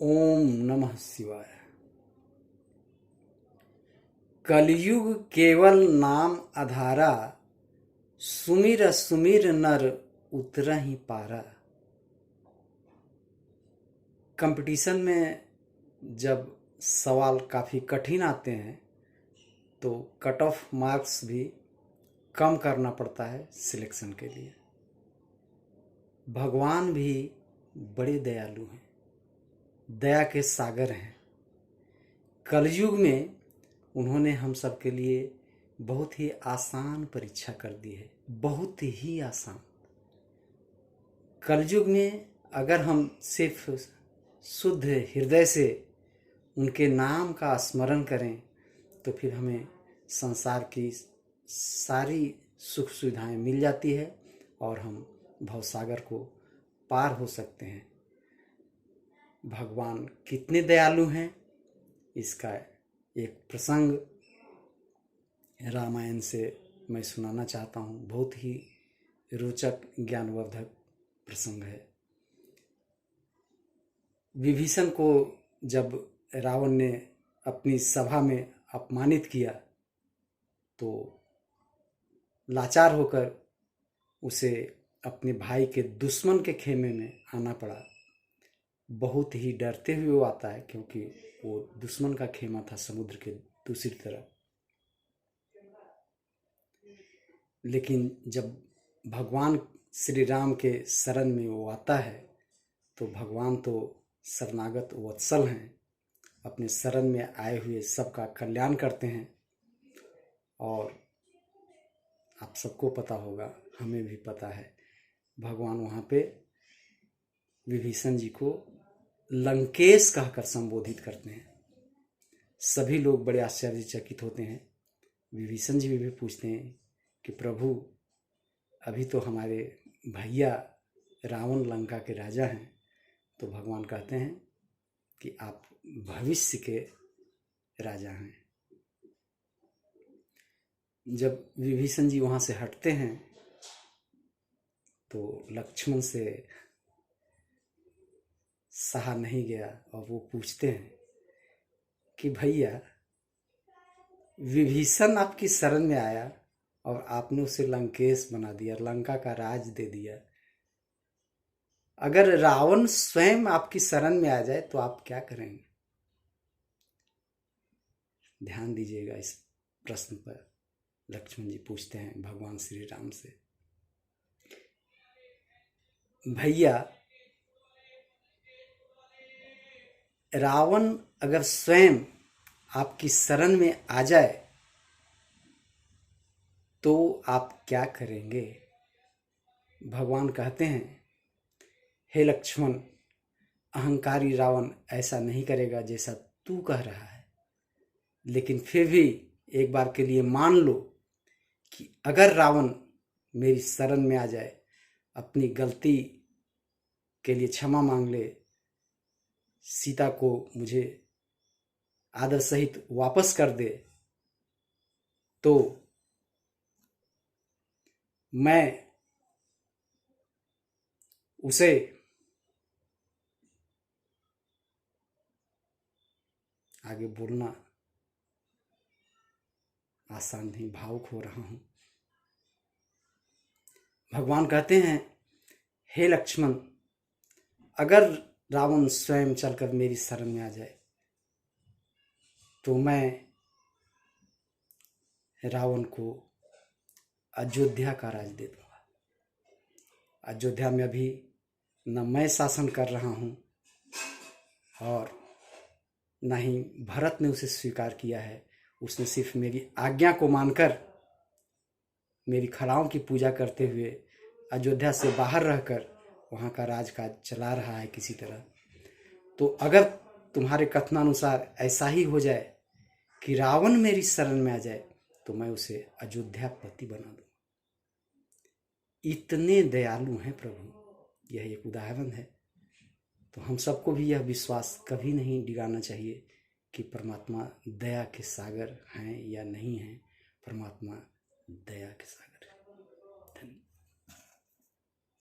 ओम नमः शिवाय। कलयुग केवल नाम आधारा, सुमिर सुमिर नर उतरहि पारा। कंपटीशन में जब सवाल काफ़ी कठिन आते हैं तो कट ऑफ मार्क्स भी कम करना पड़ता है सिलेक्शन के लिए। भगवान भी बड़े दयालु हैं, दया के सागर हैं। कलयुग में उन्होंने हम सब के लिए बहुत ही आसान परीक्षा कर दी है, बहुत ही आसान। कलयुग में अगर हम सिर्फ शुद्ध हृदय से उनके नाम का स्मरण करें तो फिर हमें संसार की सारी सुख सुविधाएं मिल जाती है और हम भवसागर को पार हो सकते हैं। भगवान कितने दयालु हैं, इसका एक प्रसंग रामायण से मैं सुनाना चाहता हूँ। बहुत ही रोचक ज्ञानवर्धक प्रसंग है। विभीषण को जब रावण ने अपनी सभा में अपमानित किया तो लाचार होकर उसे अपने भाई के दुश्मन के खेमे में आना पड़ा। बहुत ही डरते हुए वो आता है क्योंकि वो दुश्मन का खेमा था समुद्र के दूसरी तरफ। लेकिन जब भगवान श्री राम के शरण में वो आता है तो भगवान तो शरणागत वत्सल हैं, अपने शरण में आए हुए सबका कल्याण करते हैं। और आप सबको पता होगा, हमें भी पता है, भगवान वहाँ पे विभीषण जी को लंकेश कहकर संबोधित करते हैं। सभी लोग बड़े आश्चर्यचकित होते हैं। विभीषण जी भी पूछते हैं कि प्रभु, अभी तो हमारे भैया रावण लंका के राजा हैं। तो भगवान कहते हैं कि आप भविष्य के राजा हैं। जब विभीषण जी वहाँ से हटते हैं तो लक्ष्मण से सहा नहीं गया और वो पूछते हैं कि भैया, विभीषण आपकी शरण में आया और आपने उसे लंकेश बना दिया, लंका का राज दे दिया। अगर रावण स्वयं आपकी शरण में आ जाए तो आप क्या करेंगे? ध्यान दीजिएगा इस प्रश्न पर। लक्ष्मण जी पूछते हैं भगवान श्री राम से, भैया, रावण अगर स्वयं आपकी शरण में आ जाए तो आप क्या करेंगे? भगवान कहते हैं, हे लक्ष्मण, अहंकारी रावण ऐसा नहीं करेगा जैसा तू कह रहा है। लेकिन फिर भी एक बार के लिए मान लो कि अगर रावण मेरी शरण में आ जाए, अपनी गलती के लिए क्षमा मांग ले, सीता को मुझे आदर सहित वापस कर दे, तो मैं उसे आगे बोलना आसान नहीं, भावुक हो रहा हूँ। भगवान कहते हैं, हे लक्ष्मण, अगर रावण स्वयं चलकर मेरी शरण में आ जाए तो मैं रावण को अयोध्या का राज दे दूंगा। अयोध्या में अभी न मैं शासन कर रहा हूँ और न ही भरत ने उसे स्वीकार किया है। उसने सिर्फ मेरी आज्ञा को मानकर मेरी खड़ाओं की पूजा करते हुए अयोध्या से बाहर रहकर वहाँ का राजकाज चला रहा है किसी तरह। तो अगर तुम्हारे कथनानुसार ऐसा ही हो जाए कि रावण मेरी शरण में आ जाए तो मैं उसे अयोध्यापति बना दूँ। इतने दयालु हैं प्रभु। यह एक उदाहरण है। तो हम सबको भी यह विश्वास कभी नहीं डिगाना चाहिए कि परमात्मा दया के सागर हैं या नहीं हैं। परमात्मा दया के सागर